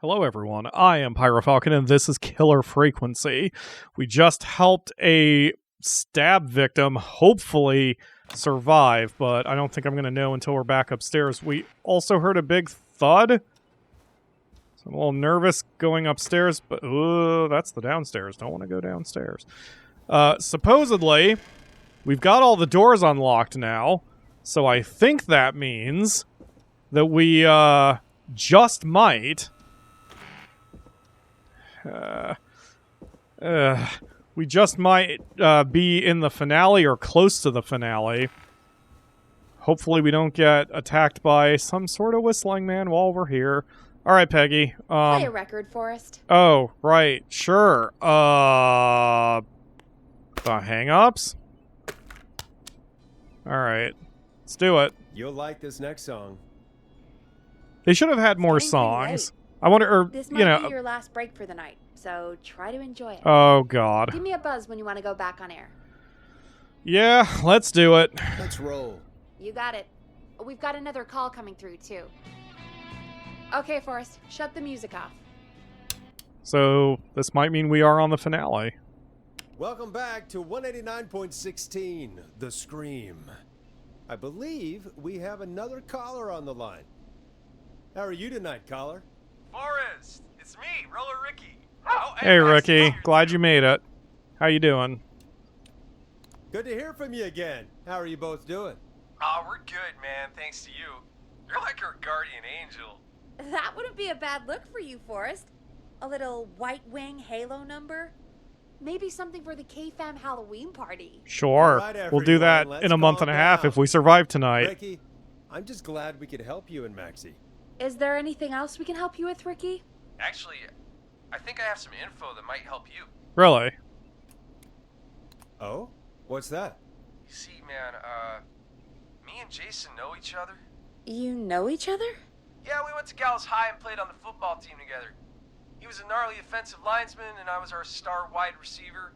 Hello everyone, I am PyroFalkon and this is Killer Frequency. We just helped a stab victim hopefully survive, but I don't think I'm going to know until we're back upstairs. We also heard a big thud. So I'm a little nervous going upstairs, but that's the downstairs. Don't want to go downstairs. Supposedly, we've got all the doors unlocked now, so I think that means that we just might... we just might be in the finale or close to the finale. Hopefully we don't get attacked by some sort of whistling man while we're here. Alright, Peggy. Play a record, Forrest. Oh, right. Sure. The hang-ups? Alright. Let's do it. You'll like this next song. They should have had more songs. I wonder, or, This you know... might be your last break for the night, so try to enjoy it. Oh, God. Give me a buzz when you want to go back on air. Yeah, let's do it. Let's roll. You got it. We've got another call coming through, too. Okay, Forrest, shut the music off. So, this might mean we are on the finale. Welcome back to 189.16, The Scream. I believe we have another caller on the line. How are you tonight, caller? Forrest, it's me, Roller Ricky. Oh, Hey, Ricky. Glad you made it. How you doing? Good to hear from you again. How are you both doing? Oh, we're good, man, thanks to you. You're like our guardian angel. That wouldn't be a bad look for you, Forrest. A little white wing halo number. Maybe something for the K-Fam Halloween party. Sure. Right, We'll do that everyone, in a month let's and a calm half down. if we survive tonight. Ricky, I'm just glad we could help you and Maxie. Is there anything else we can help you with, Ricky? Actually, I think I have some info that might help you. Really? Oh? What's that? You see, man, me and Jason know each other. You know each other? Yeah, we went to Gallows High and played on the football team together. He was a gnarly offensive linesman, and I was our star wide receiver.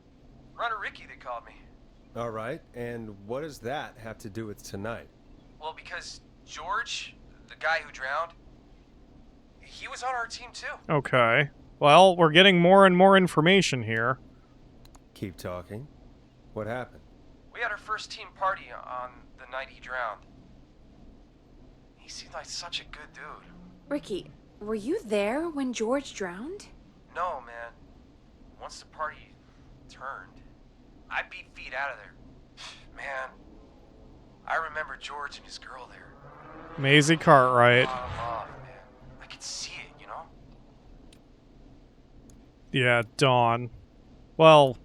Runner Ricky, they called me. All right, and what does that have to do with tonight? Well, because George, the guy who drowned, he was on our team too. Okay. Well, we're getting more and more information here. Keep talking. What happened? We had our first team party on the night he drowned. He seemed like such a good dude. Ricky, were you there when George drowned? No, man. Once the party turned, I beat feet out of there. Man, I remember George and his girl there. Maisie Cartwright. Love, man. I could see it, you know? Yeah, Dawn. Well...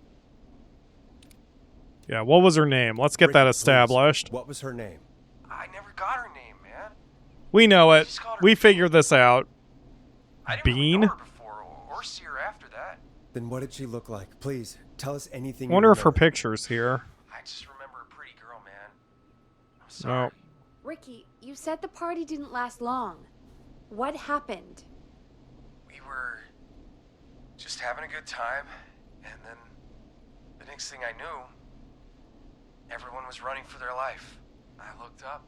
Yeah, what was her name? Let's get Ricky, that please. established. What was her name? I never got her name, man. We know it. Just called her We Bean. figured this out. I didn't Bean? really know her before or see her after that. Then what did she look like? Please, tell us anything. I wonder you if her remember. picture's here. I just remember a pretty girl, man. I'm sorry. No. Ricky, you said the party didn't last long. What happened? We were just having a good time, and then the next thing I knew, everyone was running for their life. I looked up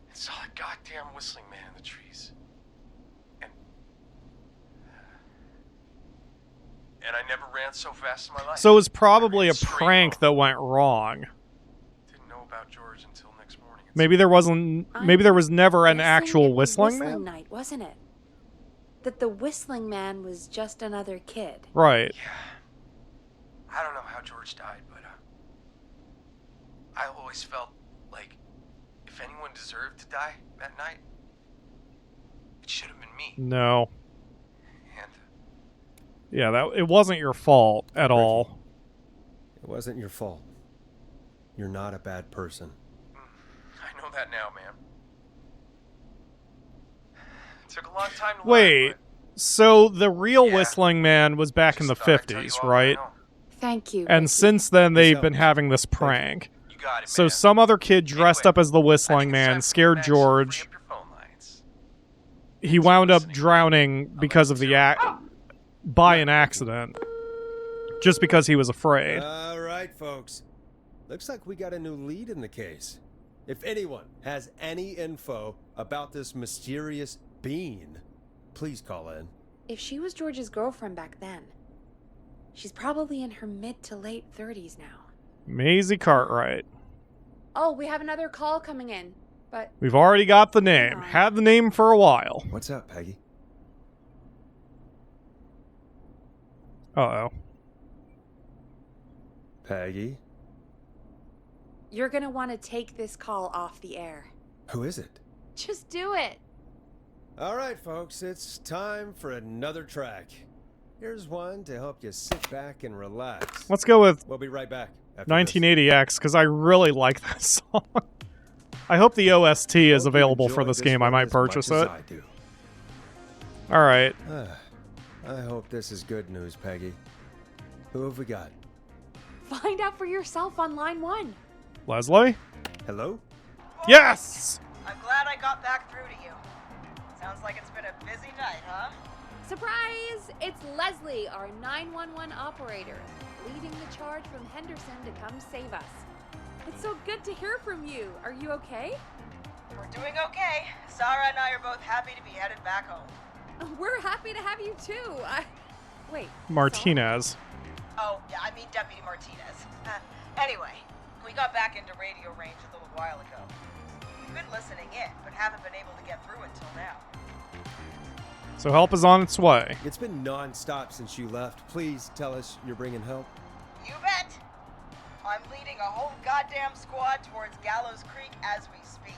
and saw a goddamn whistling man in the trees. And I never ran so fast in my life. So it was probably I a ran straight prank home. that went wrong. Didn't know about George until next morning. Maybe there wasn't... Maybe there was never an Guessing actual it was whistling man? night, wasn't it? That the whistling man was just another kid. Right. Yeah. I don't know how George died, but I always felt like if anyone deserved to die that night, it should have been me. No. And Yeah, that it wasn't your fault at all. It wasn't your fault. You're not a bad person. I know that now, man. It took a long time to Wait, learn, so the real Yeah. whistling man was back but in the just thought I'd tell you 50s, all that I right? know. Thank you. And Ricky. since then, they've Yourself. been having this prank. You got it, So man. some other kid dressed Anyway, up as the I whistling think it's time man, for scared Max to free George. up your phone lines. He wound up drowning because of the by an accident. Just because he was afraid. All right, folks. Looks like we got a new lead in the case. If anyone has any info about this mysterious bean, please call in. If she was George's girlfriend back then, she's probably in her mid to late 30s now. Maisie Cartwright. Oh, we have another call coming in, but... We've already got the name. Had the name for a while. What's up, Peggy? Uh-oh. Peggy? You're gonna want to take this call off the air. Who is it? Just do it. All right, folks, it's time for another track. Here's one to help you sit back and relax. Let's go with We'll be right back. after 1980X, because I really like that song. I hope the OST is Hope you available for enjoyed this game. I one might as much purchase as it. I do. Alright. I hope this is good news, Peggy. Who have we got? Find out for yourself on line 1. Leslie? Hello? Yes! I'm glad I got back through to you. Sounds like it's been a busy night, huh? Surprise! It's Leslie, our 911 operator, leading the charge from Henderson to come save us. It's so good to hear from you. Are you okay? We're doing okay. Sarah and I are both happy to be headed back home. We're happy to have you too. Wait. Martinez. Oh, yeah, I mean Deputy Martinez. Anyway, we got back into radio range a little while ago. We've been listening in, but haven't been able to get through until now. So help is on its way. It's been non-stop since you left. Please tell us you're bringing help. You bet! I'm leading a whole goddamn squad towards Gallows Creek as we speak.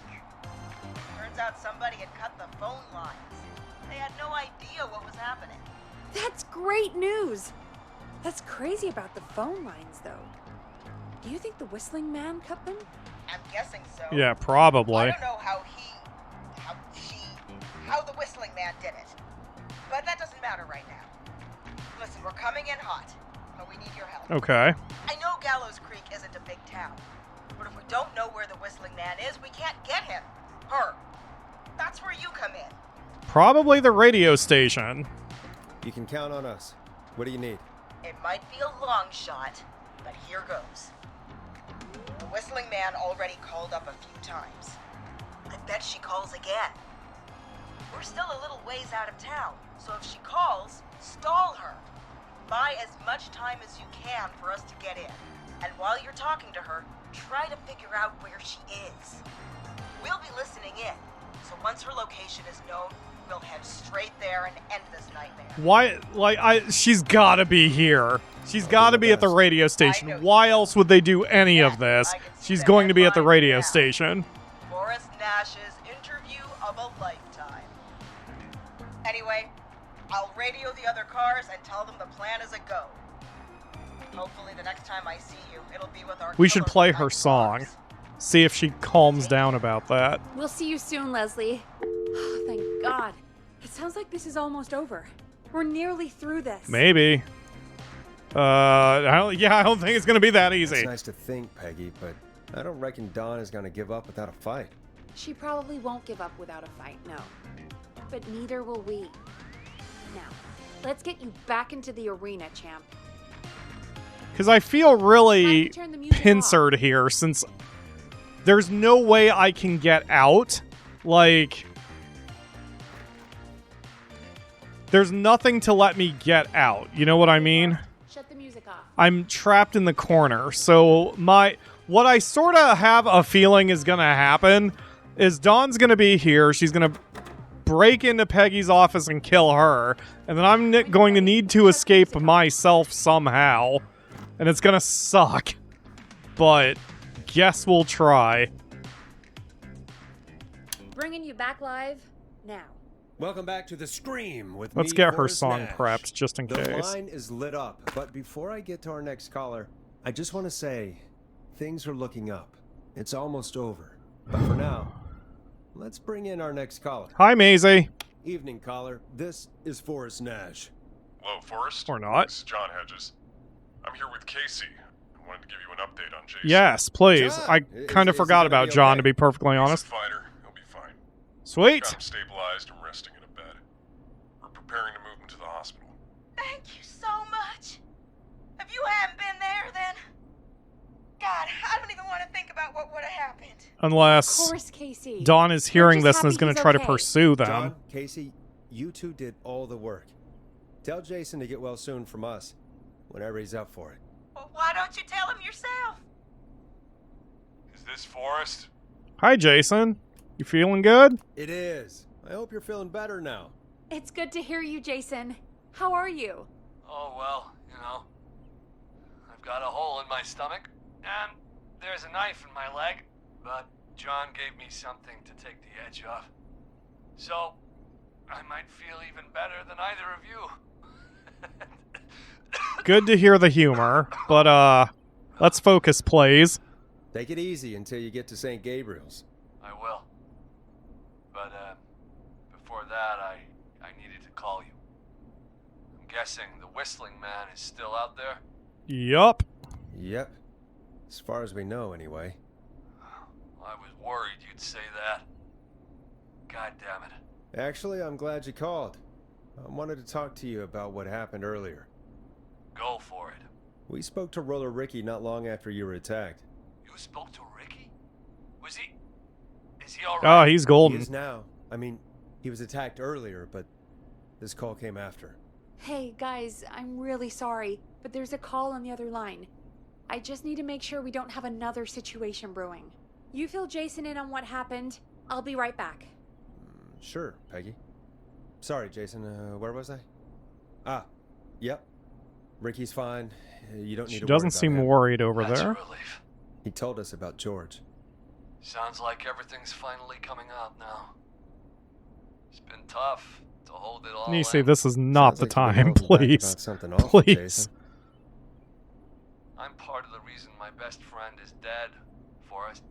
Turns out somebody had cut the phone lines. They had no idea what was happening. That's great news. That's crazy about the phone lines, though. Do you think the Whistling Man cut them? I'm guessing so. Yeah, probably. I don't know how the Whistling Man did it. But that doesn't matter right now. Listen, we're coming in hot, but we need your help. Okay. I know Gallows Creek isn't a big town, but if we don't know where the Whistling Man is, we can't get him. Her. That's where you come in. Probably the radio station. You can count on us. What do you need? It might be a long shot, but here goes. The Whistling Man already called up a few times. I bet she calls again. We're still a little ways out of town, so if she calls, stall her. Buy as much time as you can for us to get in. And while you're talking to her, try to figure out where she is. We'll be listening in, so once her location is known, we'll head straight there and end this nightmare. Why? She's gotta be here. She's gotta be at the radio station. Why else would they do any of this? She's going to be at the radio station. Forrest Nash's interview of a lifetime. Anyway, I'll radio the other cars and tell them the plan is a go. Hopefully the next time I see you, it'll be with our We should killer play her like song. cars. See if she calms down about that. We'll see you soon, Leslie. Oh, thank God. It sounds like this is almost over. We're nearly through this. Maybe. I don't think it's gonna be that easy. It's nice to think, Peggy, but I don't reckon Dawn is going to give up without a fight. She probably won't give up without a fight, no. But neither will we. Now, let's get you back into the arena, champ. Because I feel really Time to turn the music pincered here, since there's no way I can get out. Like, there's nothing to let me get out. You know what I mean? Shut the music off. I'm trapped in the corner. So what I sort of have a feeling is going to happen is Dawn's going to be here. She's going to break into Peggy's office and kill her. And then I'm going to need to escape myself somehow. And it's going to suck. But guess we'll try. Bringing you back live now. Welcome back to The Scream with Let's me, get her Forrest song Nash. prepped, just in The case. line is lit up, but before I get to our next caller, I just want to say, things are looking up. It's almost over. But for now, let's bring in our next caller. Hi, Maisie. Evening, caller. This is Forrest Nash. Hello, Forrest. Or not. This is John Hedges. I'm here with Casey. I wanted to give you an update on Jason. Yes, please. John, I kind of is he forgot gonna about be John, okay? to be perfectly He's a honest. fighter. He'll be fine. Sweet. Got him stabilized and resting in a bed. We're preparing to move him to the hospital. Thank you so much. If you hadn't been there, then... God, I don't even want to think about what would have happened. Of Unless course, Casey. Dawn is hearing just this and is happy going to he's try to okay. pursue them. John, Casey, you two did all the work. Tell Jason to get well soon from us, whenever he's up for it. Well, why don't you tell him yourself? Is this Forrest? Hi, Jason. You feeling good? It is. I hope you're feeling better now. It's good to hear you, Jason. How are you? Oh, well, you know. I've got a hole in my stomach, and there's a knife in my leg, but John gave me something to take the edge off. So, I might feel even better than either of you. Good to hear the humor, but let's focus, please. Take it easy until you get to St. Gabriel's. I will. But, before that, I needed to call you. I'm guessing the Whistling Man is still out there? Yup. Yep. As far as we know, anyway. I was worried you'd say that. God damn it. Actually, I'm glad you called. I wanted to talk to you about what happened earlier. Go for it. We spoke to Roller Ricky not long after you were attacked. You spoke to Ricky? Was he... Is he alright? Oh, he's He golden. is now. I mean, he was attacked earlier, but this call came after. Hey, guys, I'm really sorry, but there's a call on the other line. I just need to make sure we don't have another situation brewing. You fill Jason in on what happened. I'll be right back. Sure, Peggy. Sorry, Jason. Where was I? Ah, yep. Ricky's fine. You don't need She to doesn't worry seem about him. worried over That's there. a relief. He told us about George. Sounds like everything's finally coming out now. It's been tough to hold it all Nisi, in. this is not Sounds the like you've been time, holding back please. about something awful, Please. Jason. I'm part of the reason my best friend is dead, Forrest.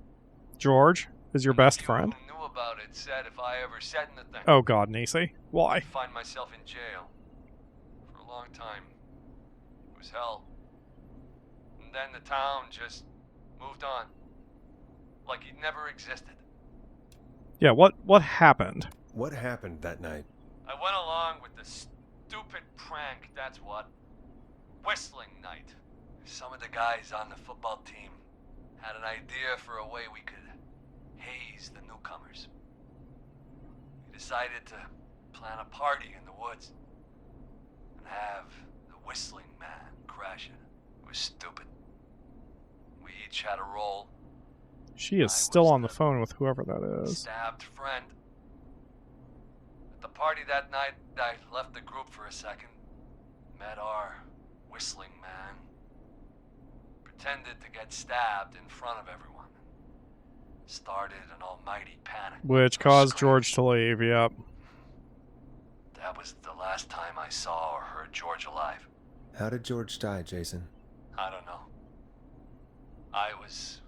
George is your And best you friend? who knew about it said if I ever said anything, Oh god, Nisi. Why? I'd find myself in jail. For a long time. It was hell. And then the town just moved on. Like it never existed. Yeah, what happened? What happened that night? I went along with the stupid prank, that's what. Whistling night. Some of the guys on the football team had an idea for a way we could haze the newcomers. We decided to plan a party in the woods and have the Whistling Man crash it. It was stupid. We each had a role. She is I still was on the phone with whoever that is. Stabbed friend. At the party that night, I left the group for a second. Met our Whistling Man. Pretended to get stabbed in front of everyone. Started an almighty panic. Which I caused screamed. George to leave, yep. That was the last time I saw or heard George alive. How did George die, Jason? I don't know. I was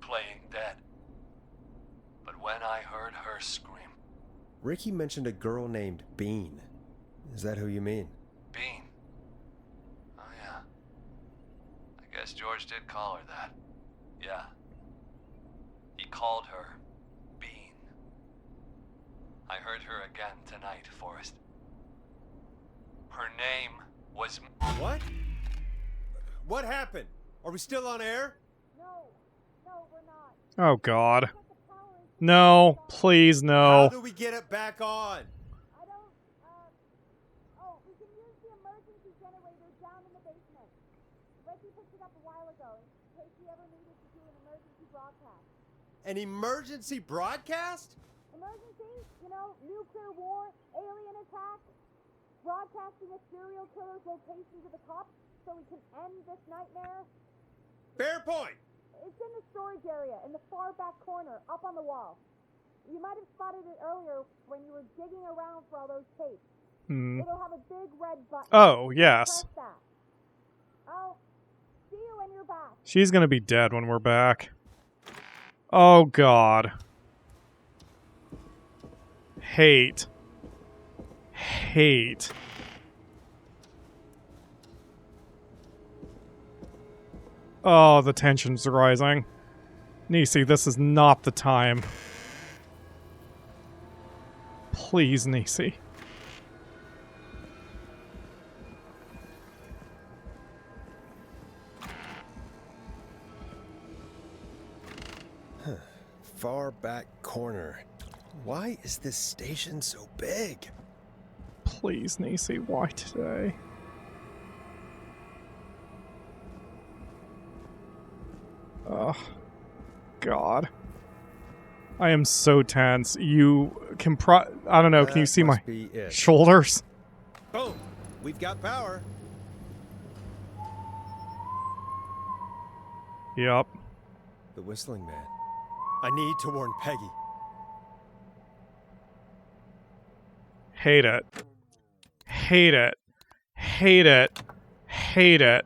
playing dead. But when I heard her scream, Ricky mentioned a girl named Bean. Is that who you mean? Bean. Oh yeah. I guess George did call her that. Yeah. He called her Bean. I heard her again tonight, Forrest. Her name was... What? What happened? Are we still on air? No, we're not. Oh god. No, please How no. do we get it back on? I don't, we can use the emergency generator down in the basement. Reggie picked it up a while ago in case we ever needed to do an emergency broadcast. An emergency broadcast? Emergency? You know, nuclear war, alien attack, broadcasting a serial killer's location to the cops so we can end this nightmare. Fair point. It's in the storage area in the far back corner, up on the wall. You might have spotted it earlier when you were digging around for all those tapes. Hmm. It'll have a big red button. Oh, yes. Press that. I'll see you when you're back. She's gonna be dead when we're back. Oh god. Hate. Hate. Oh, the tension's rising. Nisi, this is not the time. Please, Nisi. Far back corner. Why is this station so big? Please, Nisi, why today? Oh, God. I am so tense. You can I don't know, can you see my shoulders? Boom! We've got power. Yep. The Whistling Man. I need to warn Peggy. Hate it. Hate it. Hate it. Hate it.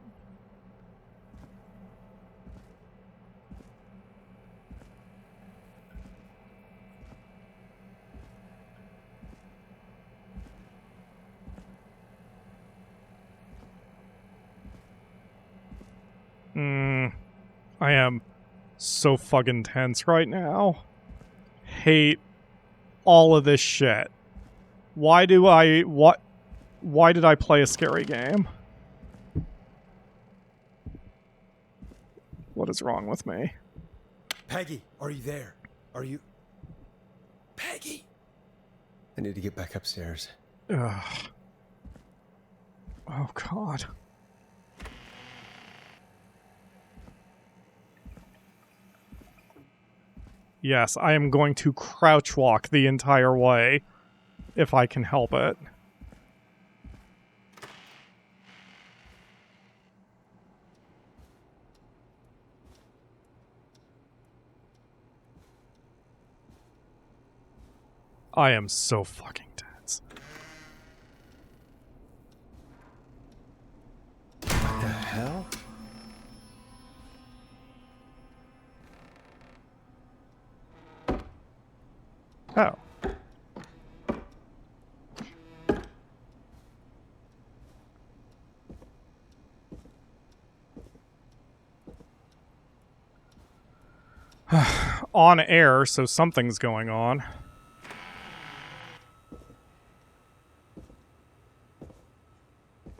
I am so fucking tense right now. Hate all of this shit. Why did I play a scary game? What is wrong with me? Peggy, are you there? Are you... Peggy! I need to get back upstairs. Ugh. Oh, God. Yes, I am going to crouch walk the entire way, if I can help it. I am so fucking tense. What the hell? Oh. On air, so something's going on.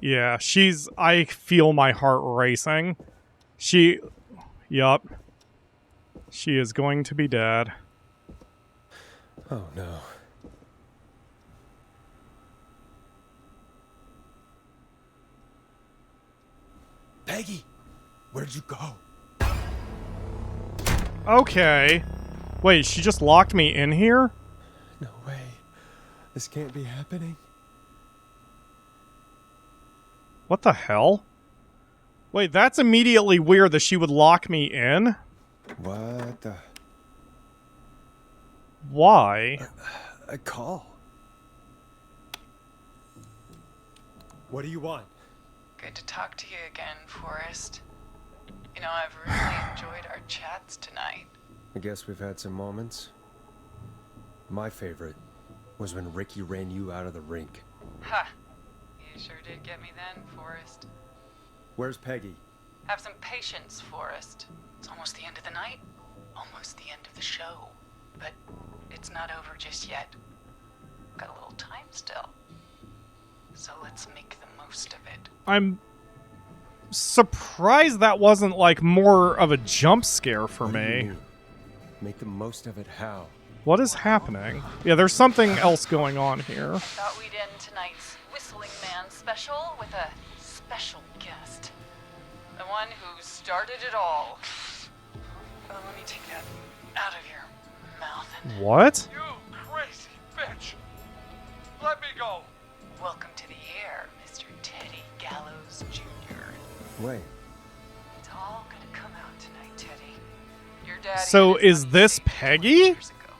Yeah, I feel my heart racing. Yup. She is going to be dead. Oh, no. Peggy! Where'd you go? Okay. Wait, she just locked me in here? No way. This can't be happening. What the hell? Wait, that's immediately weird that she would lock me in? What the... Why? A call. What do you want? Good to talk to you again, Forrest. You know, I've really enjoyed our chats tonight. I guess we've had some moments. My favorite was when Ricky ran you out of the rink. Ha! You sure did get me then, Forrest. Where's Peggy? Have some patience, Forrest. It's almost the end of the night. Almost the end of the show. But it's not over just yet. Got a little time still. So let's make the most of it. I'm surprised that wasn't, like, more of a jump scare for What do you me. mean? Make the most of it how? What is happening? Yeah, there's something else going on here. Thought we'd end tonight's Whistling Man special with a special guest. The one who started it all. Let me take that out of your mouth and What? You crazy bitch! Let me go! welcome to the air, Mr. Teddy Gallows Jr. Wait. It's all gonna come out tonight, Teddy. Your daddy So had his is money this saved Peggy? 20 years ago.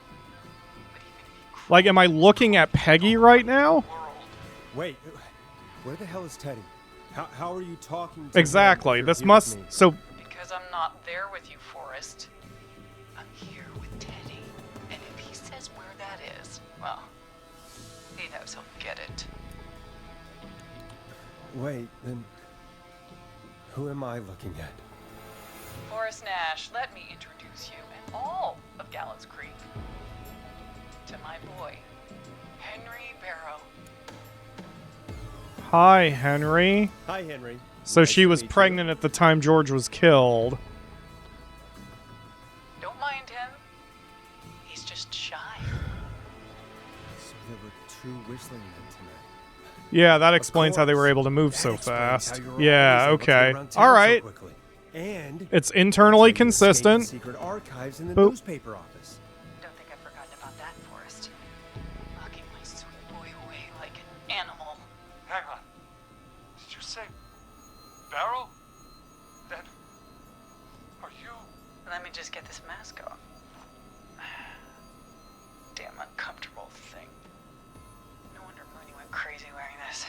But even if he Like, am I looking at Peggy right now? Wait. Where the hell is Teddy? How are you talking to Exactly. him if This you're here with must... me? So, because I'm not there with you, Forrest. I'm here with Teddy. And if he says where that is, well, he knows he'll get it. Wait, then... Who am I looking at? Forrest Nash, let me introduce you and all of Gallows Creek to my boy, Henry Barrow. hi, Henry. Hi, Henry. So Nice she to was meet you. pregnant at the time George was killed. Don't mind him. He's just shy. So there were two Whistling Men tonight. Yeah, that explains how they were course. able to move That so explains fast. how you were Yeah, always able to okay. get around town All so right. quickly. And It's internally that's how you escaped the consistent. secret archives in the Boop. newspaper office. Don't think I've forgotten about that, Forrest. Locking my sweet boy away like an animal. Hang on. Did you say Barrow? Then are you? Let me just get this mask off. Damn uncomfortable thing. No wonder Mooney went crazy wearing this.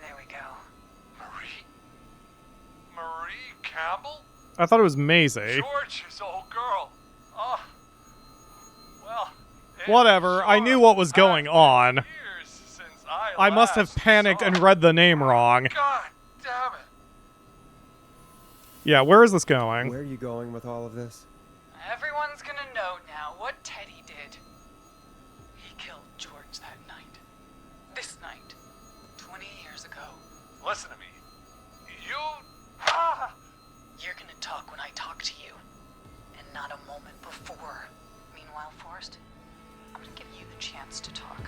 There we go. Marie Campbell? I thought it was Maisie. George's old girl. Oh. Well. Whatever, I knew what was going on. Years since I must have last panicked saw and her. read the name wrong. God damn it. Yeah, where is this going? Where are you going with all of this? Everyone's gonna know now what Teddy did. He killed George that night. This night. 20 years ago. Listen to me. You. You're gonna talk when I talk to you. And not a moment before. Meanwhile, Forrest, I'm gonna give you the chance to talk.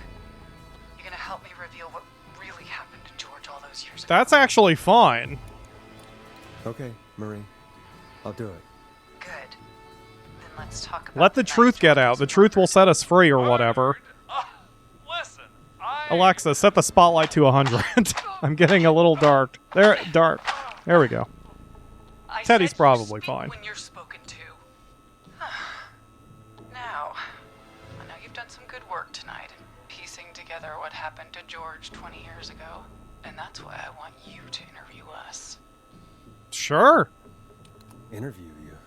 You're gonna help me reveal what really happened to George all those years ago. That's actually fine. Okay, Marie. I'll do it. Good. Then let's talk about Let the night truth get out. The George was truth will murdered. set us free or whatever. Listen, Alexa, set the spotlight to 100. I'm getting a little dark. There, dark. There we go. I Teddy's said you probably speak fine. when you're spoken to. Now, I know you've done some good work tonight in piecing together what happened to George 20 years ago, and that's why I want you to interview us. Sure. Interview you.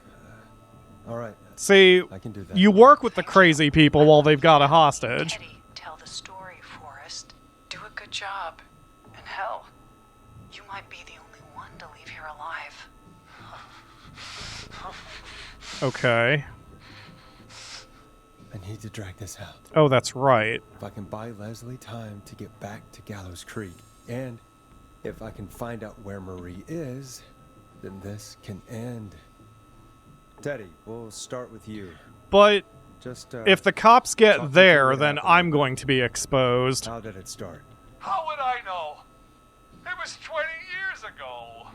All right. See, I can do that. you work with the crazy people while they've got a hostage. Teddy, tell the story, Forrest. Do a good job. And hell, you might be the only one to leave here alive. Okay. I need to drag this out. Oh, that's right. If I can buy Leslie time to get back to Gallows Creek, and if I can find out where Marie is, then this can end. Teddy, we'll start with you. But Just if the cops talk me get through there, what then happened. I'm going to be exposed. How did it start? How would I know? It was 20 years ago.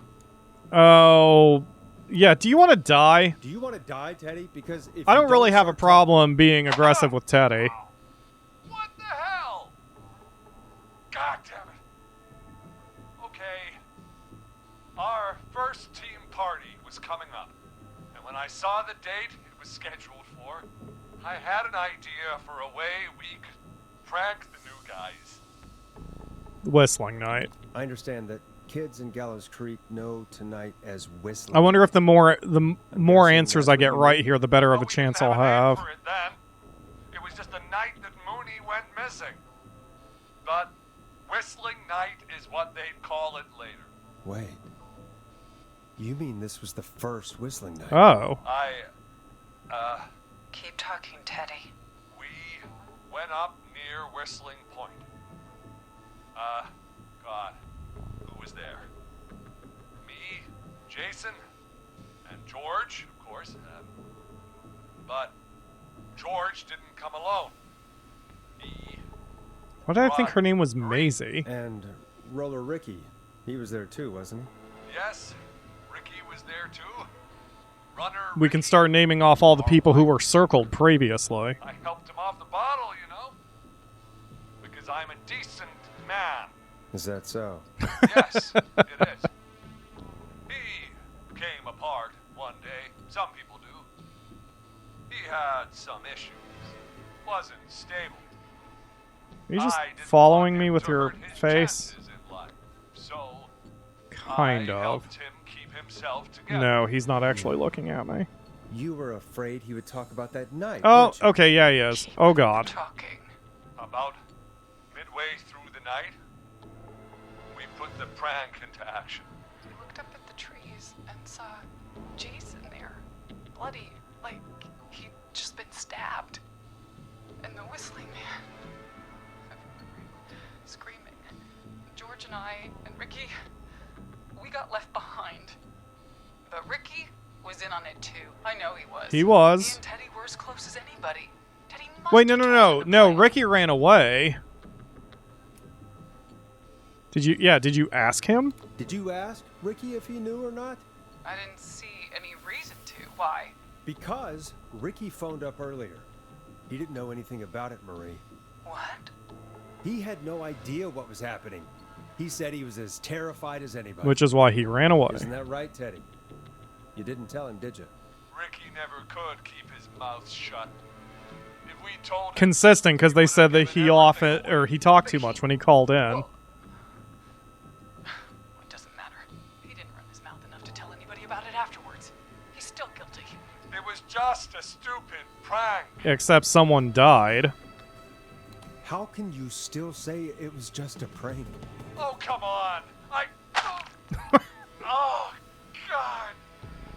Oh, yeah. Do you want to die? Do you want to die, Teddy? Because if I you don't really have a start problem being aggressive with Teddy. What the hell? God damn it. Okay. Our first team party was coming up. And when I saw the date it was scheduled for, I had an idea for a way we could prank the new guys. Whistling night. I understand that kids in Gallows Creek know tonight as Whistling. I wonder if the more Guessing answers that's I what get you right mean. here, the better of Well, a we chance didn't I'll a name have. for it then. It was just the night that Mooney went missing. But Whistling Night is what they'd call it later. Wait. You mean this was the first Whistling night? Oh. Keep talking, Teddy. We went up near Whistling Point. God, who was there? Me, Jason, and George, of course. But George didn't come alone. He Why did I think brought her name was Marie. Maisie? And Roller Ricky. He was there too, wasn't he? Yes, Ricky was there too. Runner We can Ricky. start naming off all the people who were circled previously. I helped him off the bottle, you know. Because I'm a decent man. Is that so? Yes, it is. He came apart one day. Some people do. He had some issues. Wasn't stable. Are you just I didn't following want me him with to your hurt his face? chances in life. So Kind I of. helped him keep himself together. No, he's not actually looking at me. You were afraid he would talk about that night. Oh, weren't you? okay, yeah, he is. Oh, God. Talking. About midway through the night, we put the prank into action. We looked up at the trees and saw Jason there, bloody, like he'd just been stabbed. And the whistling man, screaming. George and I and Ricky, we got left behind. But Ricky was in on it too. I know he was. He was. He and Teddy were as close as anybody. Teddy might Wait, no. Ricky ran away. Did you ask him? Did you ask Ricky if he knew or not? I didn't see any reason to. Why? Because Ricky phoned up earlier. He didn't know anything about it, Marie. What? He had no idea what was happening. He said he was as terrified as anybody. Which is why he ran away. Isn't that right, Teddy? You didn't tell him, did you? Ricky never could keep his mouth shut. If we told him, Consistent, because they said that he talked too much when he called in. Well, it doesn't matter. He didn't run his mouth enough to tell anybody about it afterwards. He's still guilty. it was just a stupid prank. Except someone died. How can you still say it was just a prank? Oh, come on. Oh, God.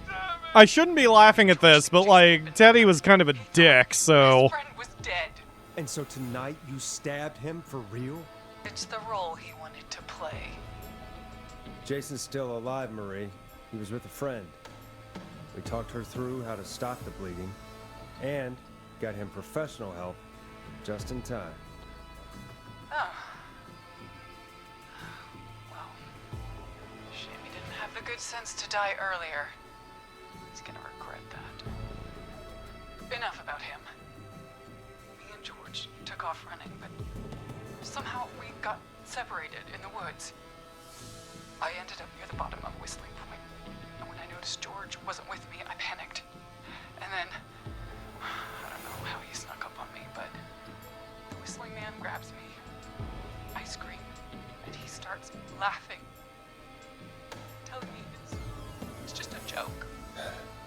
Damn it. I shouldn't be laughing at this, but like, Teddy was kind of a dick, so... His friend was dead. And so tonight you stabbed him for real? It's the role he wanted to play. Jason's still alive, Marie. He was with a friend. We talked her through how to stop the bleeding and got him professional help just in time. Oh. Well, shame he didn't have the good sense to die earlier. He's gonna regret that. Enough about him. Me and George took off running, but somehow we got separated in the woods. I ended up near the bottom of Whistling Point, and when I noticed George wasn't with me, I panicked. And then, I don't know how he snuck up on me, but the Whistling Man grabs me. I scream, and he starts laughing, telling me it's just a joke.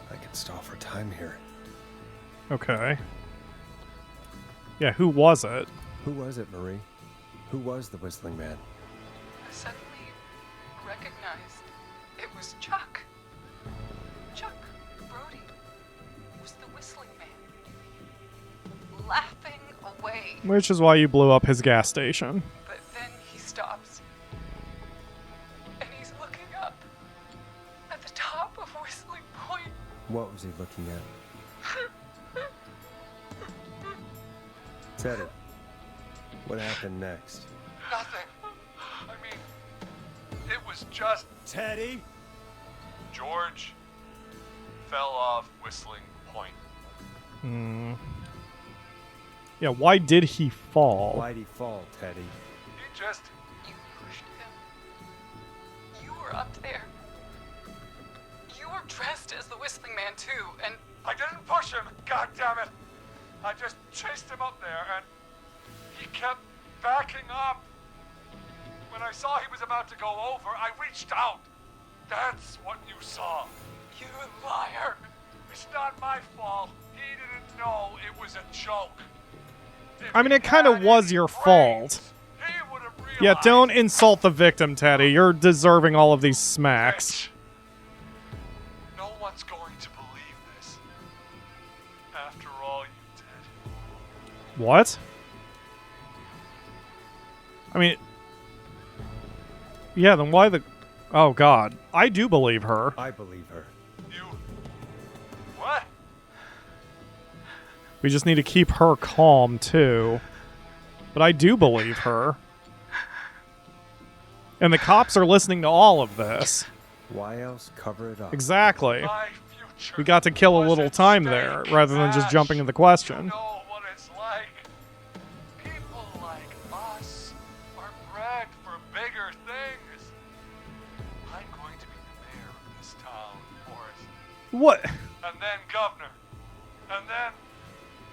I could stall for time here. Okay. Yeah, who was it? Who was it, Marie? Who was the Whistling Man? I suddenly recognized it was Chuck. Chuck Brody was the Whistling Man, laughing away. Which is why you blew up his gas station. But then he stops, and he's looking up at the top of Whistling Point. What was he looking at? Teddy, what happened next? Nothing. I mean, it was just Teddy? George fell off Whistling Point. Hmm. Yeah, why did he fall? Why'd he fall, Teddy? He just... You pushed him. You were up there. You were dressed as the Whistling Man too, and I didn't push him. God damn it. I just chased him up there, and he kept backing up. When I saw he was about to go over, I reached out. That's what you saw. you liar. It's not my fault. He didn't know it was a joke. If I mean, he it kind of had was any your brains, fault. He would have realized. Yeah, don't insult the victim, Teddy. You're deserving all of these smacks. Bitch. No one's going to believe this. After all you did. What? I mean... Yeah, then why the... Oh, God. I do believe her. I believe her. You... What? We just need to keep her calm, too. But I do believe her. And the cops are listening to all of this. Why else cover it up? Exactly. My future We got to kill a was little at time stake. there, rather than just Ash, jumping into the You question. know what it's like. People like us are bred for bigger things. I'm going to be the mayor of this town, Forrest. What? And then governor. And then...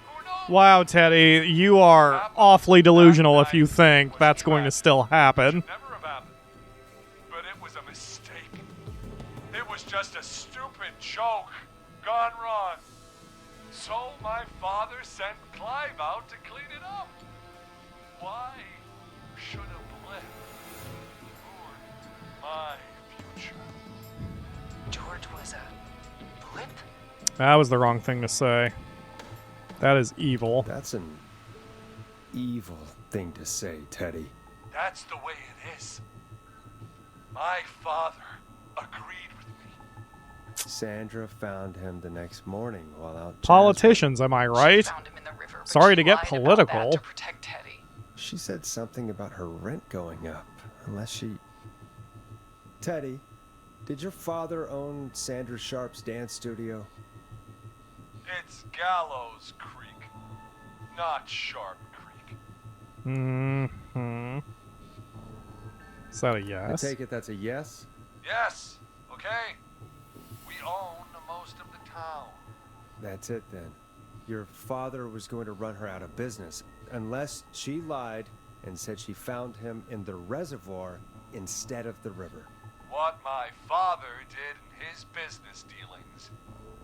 Who knows? Wow, Teddy, you are awfully delusional if you think that's going to still happen. Never have happened. But it was a mistake. It was just a stupid joke gone wrong. So my father sent Clive out to clean it up. Why should a blip ruin my future? George was a blip? That was the wrong thing to say. That is evil. That's an evil thing to say, Teddy. That's the way it is. My father agreed with me. Sandra found him the next morning while out. Politicians, am I She right? found him in the river but Sorry she to get lied about political. that to protect Teddy. She said something about her rent going up. Unless she... Teddy, did your father own Sandra Sharp's dance studio? It's Gallows Creek, not Sharp Creek. Mm-hmm. Is that a I yes? take it that's a yes? Yes, okay? We own most of the town. That's it then. Your father was going to run her out of business, unless she lied and said she found him in the reservoir instead of the river. What my father did in his business dealings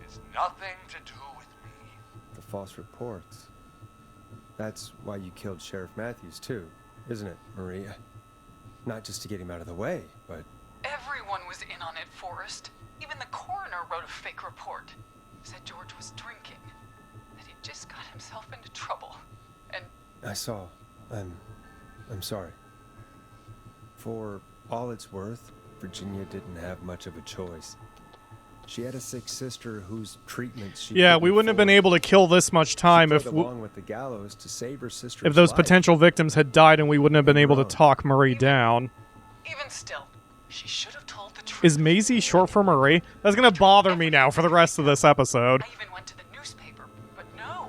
is nothing to do with me. The false reports. That's why you killed Sheriff Matthews too, isn't it, Maria? Not just to get him out of the way, but... Everyone was in on it, Forrest. Even the coroner wrote a fake report. Said George was drinking. That he just got himself into trouble. And I saw. I'm sorry. For all it's worth, Virginia didn't have much of a choice. She had a sick sister whose treatment she Yeah, couldn't we wouldn't have been afford. able to kill this much time She if put along with the gallows to save her sister's if those life. potential victims had died and we wouldn't have been able to Wrong. talk Marie down. even still, she should have told the truth. Is Maisie short for Marie? That's gonna bother me now for the rest of this episode. I even went to the newspaper, but no.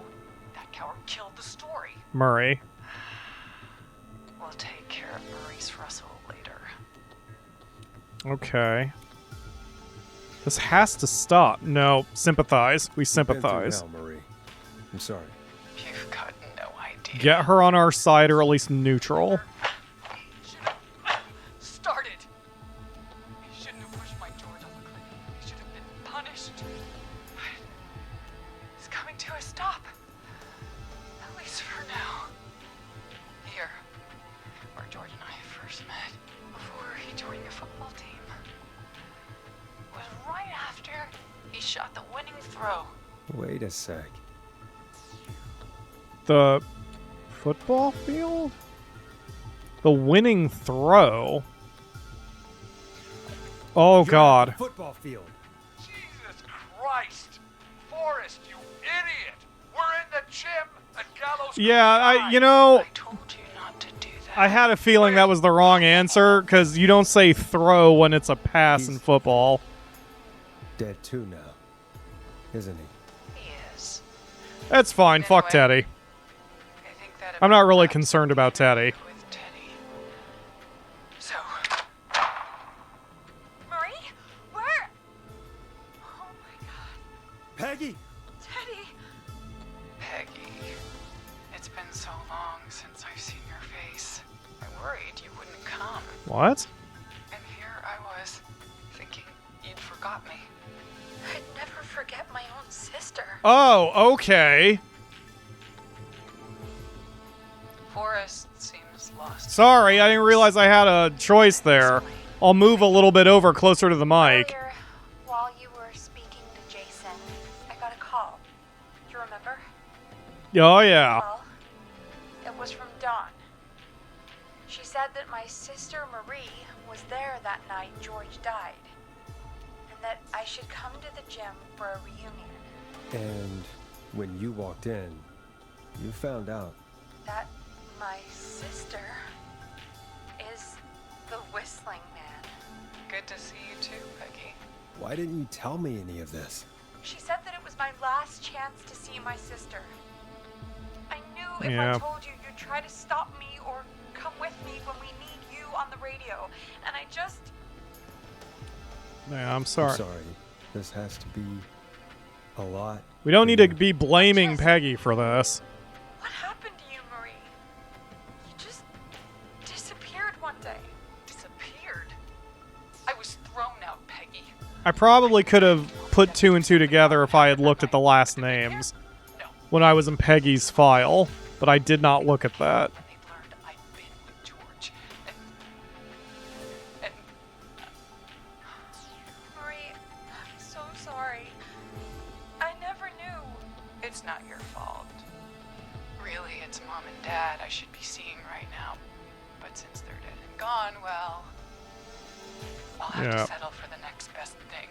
That coward killed the story. Murray. We'll take care of Maurice Russell later. Okay. This has to stop. No, sympathize. We Been through sympathize. hell, Marie. I'm sorry. You've got no idea. Get her on our side, or at least neutral. Should have started. He shouldn't have pushed my George off the cliff. He should have been punished. He's coming to a stop. At least for now. Here, where George and I first met, before he joined your football team. It was right after he shot the winning throw. Wait a sec. The football field? The winning throw? Oh, You're at the God. football field. Jesus Christ! Forrest, you idiot! We're in the gym at Gallows Yeah, Creek. you know, I told you not to do that. I had a feeling that was the wrong answer, because you don't say throw when it's a pass in He's- football. Dead too now, isn't he? He is. That's fine. Fuck Anyway. Teddy. I think that I'm not about really wraps concerned up about the interview Teddy. with Teddy. So, Marie? Where? Oh my god. Peggy! Teddy! Peggy, it's been so long since I've seen your face. I worried you wouldn't come. What? And here I was, thinking you'd forgot me. I'd never forget my own sister. Oh, okay. Forrest seems lost. Sorry, I didn't realize I had a choice there. I'll move a little bit over closer to the mic. Earlier, while you were speaking to Jason, I got a call. Do you remember? Oh, yeah. Well, it was from Dawn. She said that my sister Marie was there that night George died, and that I should come to the gym for a reunion. And when you walked in, you found out. That my sister is the Whistling Man. Good to see you too, Peggy. Why didn't you tell me any of this? She said that it was my last chance to see my sister. I knew if Yeah. I told you, you'd try to stop me or come with me when we need you on the radio. And I just... Yeah, I'm sorry. I'm sorry. This has to be a lot. We don't need to for you. be blaming Peggy for this. What happened to you, Marie? You just disappeared one day. Disappeared. I was thrown out, Peggy. I probably could have put two and two together if I had looked at the last names No. when I was in Peggy's file, but I did not look at that. When they learned I'd been with George. And Marie, I'm so sorry. I never knew. it's not your fault. Really, it's Mom and Dad I should be seeing right now. But since they're dead and gone, well, I'll have Yeah. to settle for the next best thing.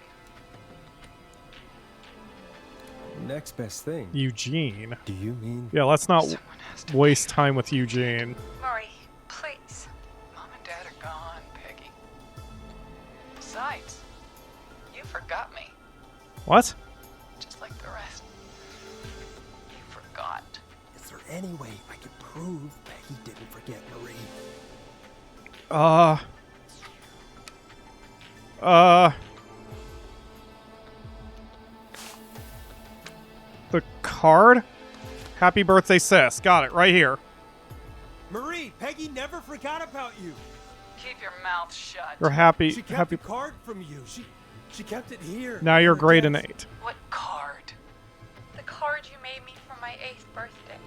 next best thing. Eugene. Do you mean? Yeah, let's not Someone has to waste time with Eugene. Marie, please. Mom and Dad are gone, Peggy. Besides, you forgot me, What? just like the rest. You forgot. Is there any way I could prove Peggy didn't forget Marie? The card? Happy birthday, sis. Got it, right here. Marie, Peggy never forgot about you. Keep your mouth shut. You're happy. She kept Happy. the card from you. She kept it here. Now you're Her great and desk. 8. What card? The card you made me for my 8th birthday.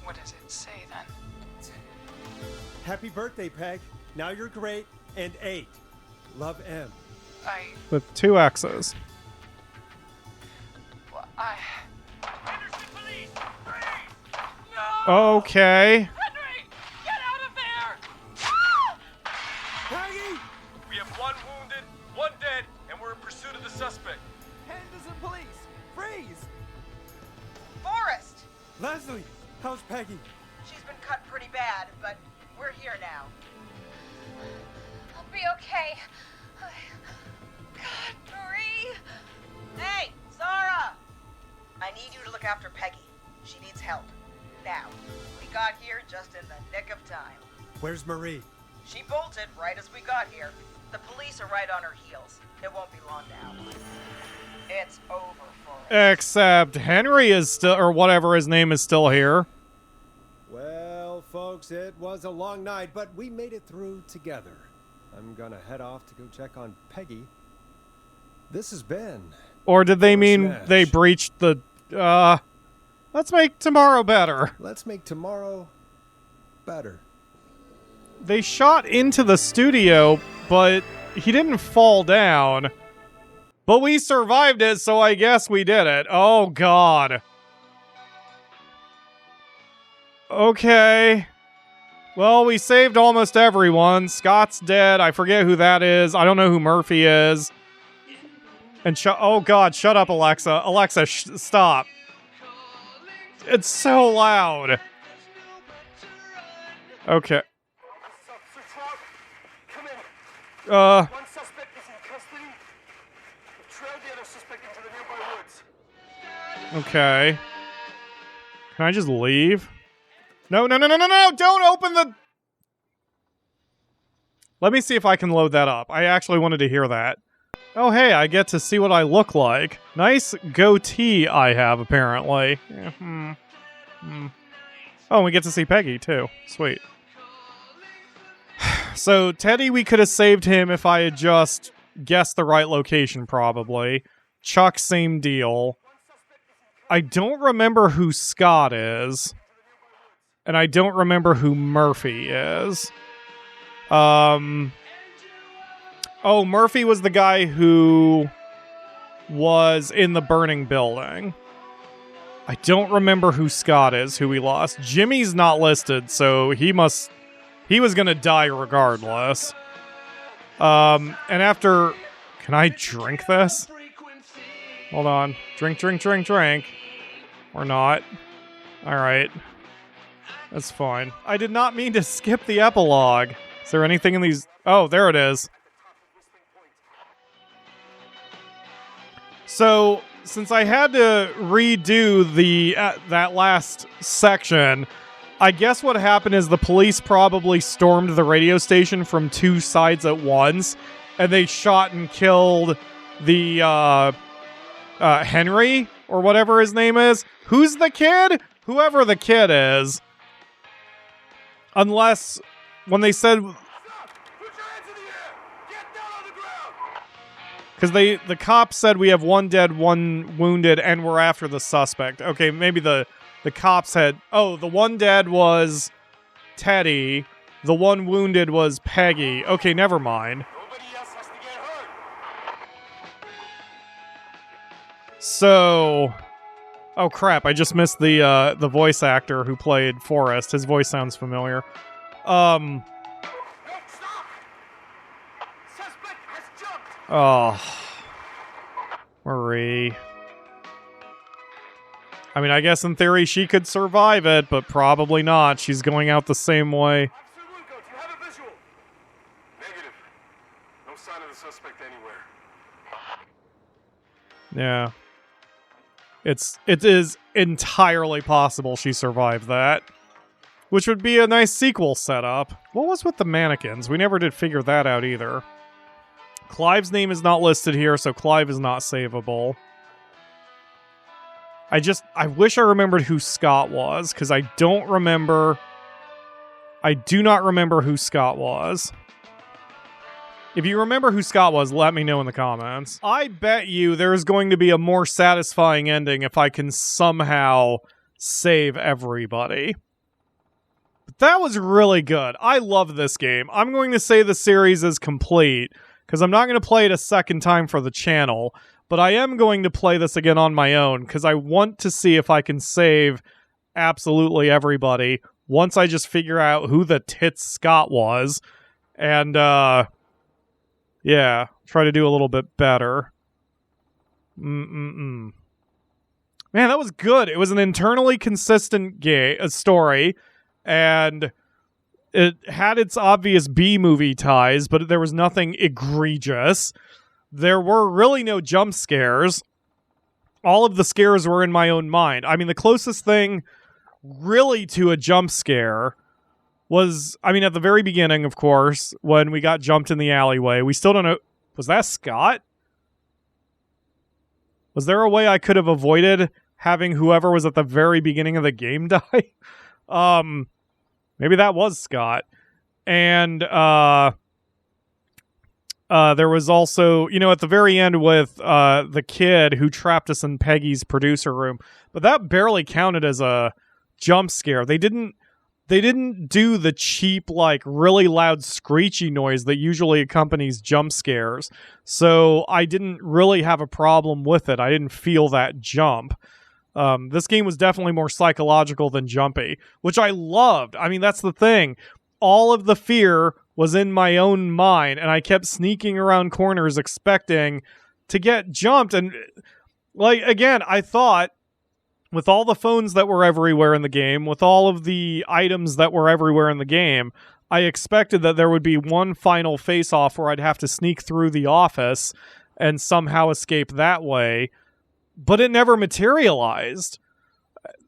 What does it say then? Happy birthday, Peg. Now you're great and 8. Love, M. With 2 X's. Okay. Henry! Get out of there! Peggy! We have 1 wounded, 1 dead, and we're in pursuit of the suspect. Henderson police! Freeze! Forrest! Leslie, how's Peggy? She's been cut pretty bad, but we're here now. I'll be okay. God, Marie. Hey, Zara! I need you to look after Peggy. She needs help. Now, we got here just in the nick of time. Where's Marie? She bolted right as we got here. The police are right on her heels. It won't be long now. It's over for us. Except Henry is still, or whatever his name is still here. Well, folks, it was a long night, but we made it through together. I'm gonna head off to go check on Peggy. This has been... Or did they mean Smash. they breached the, let's make tomorrow better. Let's make tomorrow better. They shot into the studio, but he didn't fall down. But we survived it, so I guess we did it. Oh, God. Okay. Well, we saved almost everyone. Scott's dead. I forget who that is. I don't know who Murphy is. And oh, God, shut up, Alexa. Alexa, stop. It's so loud. Okay. One suspect is in custody. We've trailed the other suspect into the nearby woods. Okay. Can I just leave? No, no, no, no, no, no! Don't open the... Let me see if I can load that up. I actually wanted to hear that. Oh, hey, I get to see what I look like. Nice goatee I have, apparently. Oh, and we get to see Peggy, too. Sweet. So, Teddy, we could have saved him if I had just guessed the right location, probably. Chuck, same deal. I don't remember who Scott is. And I don't remember who Murphy is. Oh, Murphy was the guy who was in the burning building. I don't remember who Scott is, who we lost. Jimmy's not listed, so he was gonna die regardless. And after... Can I drink this? Hold on. Drink, drink, drink, drink. Or not. Alright. That's fine. I did not mean to skip the epilogue. Is there anything in these... Oh, there it is. So, since I had to redo the that last section, I guess what happened is the police probably stormed the radio station from 2 sides at once, and they shot and killed the Henry, or whatever his name is. Who's the kid? Whoever the kid is. Unless, when they said... Because the cops said we have 1 dead, 1 wounded, and we're after the suspect. Okay, maybe the cops had... Oh, the 1 dead was Teddy. The 1 wounded was Peggy. Okay, never mind. Nobody else has to get hurt. So... Oh, crap, I just missed the voice actor who played Forrest. His voice sounds familiar. No, stop! Suspect has jumped. Oh. Marie. I mean, I guess in theory she could survive it, but probably not. She's going out the same way. Officer Wilco, do you have a visual? Negative. No sign of the suspect anywhere. Yeah. It is entirely possible she survived that. Which would be a nice sequel setup. What was with the mannequins? We never did figure that out either. Clive's name is not listed here, so Clive is not savable. I wish I remembered who Scott was, because I don't remember... I do not remember who Scott was. If you remember who Scott was, let me know in the comments. I bet you there's going to be a more satisfying ending if I can somehow save everybody. But that was really good. I love this game. I'm going to say the series is complete, because I'm not going to play it a second time for the channel, but I am going to play this again on my own, because I want to see if I can save absolutely everybody once I just figure out who the tits Scott was, and, yeah, try to do a little bit better. Man, that was good. It was an internally consistent story, and it had its obvious B-movie ties, but there was nothing egregious. There were really no jump scares. All of the scares were in my own mind. I mean, the closest thing really to a jump scare was, I mean, at the very beginning, of course, when we got jumped in the alleyway. We still don't know. Was that Scott? Was there a way I could have avoided having whoever was at the very beginning of the game die? Maybe that was Scott. And there was also, you know, at the very end with the kid who trapped us in Peggy's producer room. But that barely counted as a jump scare. They didn't do the cheap, like, really loud screechy noise that usually accompanies jump scares. So I didn't really have a problem with it. I didn't feel that jump. This game was definitely more psychological than jumpy, which I loved. I mean, that's the thing. All of the fear was in my own mind, and I kept sneaking around corners expecting to get jumped. And, like, again, I thought, with all the phones that were everywhere in the game, with all of the items that were everywhere in the game, I expected that there would be one final face-off where I'd have to sneak through the office and somehow escape that way, but it never materialized.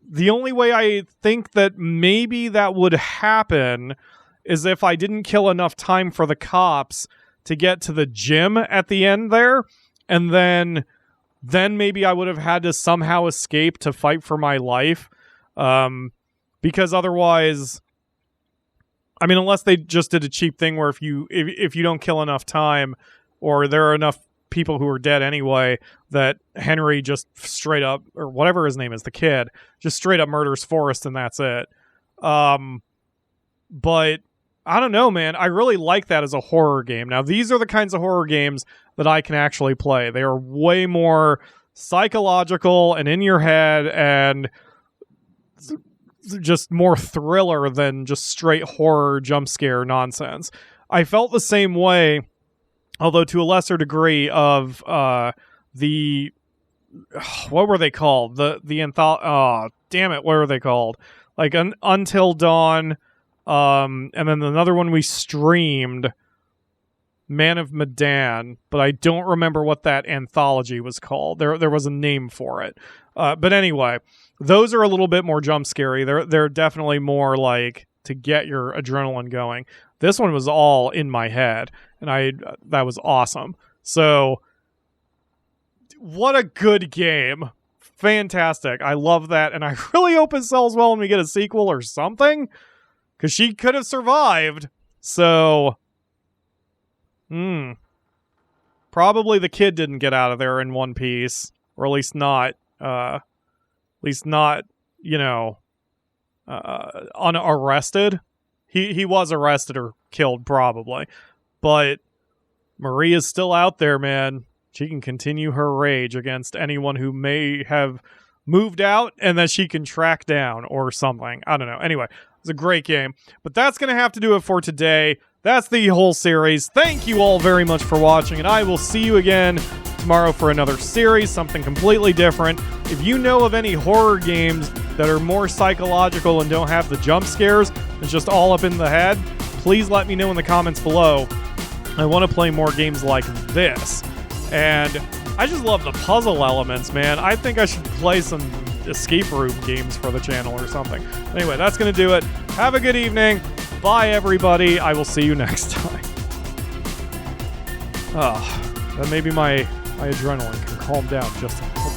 The only way I think that maybe that would happen is if I didn't kill enough time for the cops to get to the gym at the end there, and then maybe I would have had to somehow escape to fight for my life. Because otherwise, I mean, unless they just did a cheap thing where if you don't kill enough time, or there are enough people who are dead anyway, that Henry just straight up, or whatever his name is, the kid, just straight up murders Forrest and that's it. But I don't know, man. I really like that as a horror game. Now, these are the kinds of horror games that I can actually play. They are way more psychological and in your head and just more thriller than just straight horror jump scare nonsense. I felt the same way, although to a lesser degree, of the... what were they called? The anthology... Oh, damn it, what were they called? Like, Until Dawn... and then another one we streamed, Man of Medan, but I don't remember what that anthology was called. There was a name for it. But anyway, those are a little bit more jump scary. They're definitely more like to get your adrenaline going. This one was all in my head, and that was awesome. So, what a good game. Fantastic. I love that, and I really hope it sells well and we get a sequel or something. Because she could have survived. So, probably the kid didn't get out of there in one piece. Or at least not, you know, unarrested. He was arrested or killed, probably. But Marie is still out there, man. She can continue her rage against anyone who may have moved out and that she can track down or something. I don't know. Anyway. It's a great game. But that's going to have to do it for today. That's the whole series. Thank you all very much for watching, and I will see you again tomorrow for another series, something completely different. If you know of any horror games that are more psychological and don't have the jump scares, it's just all up in the head, please let me know in the comments below. I want to play more games like this. And I just love the puzzle elements, man. I think I should play some escape room games for the channel or something. Anyway, that's going to do it. Have a good evening. Bye, everybody. I will see you next time. Then maybe my adrenaline can calm down just a little.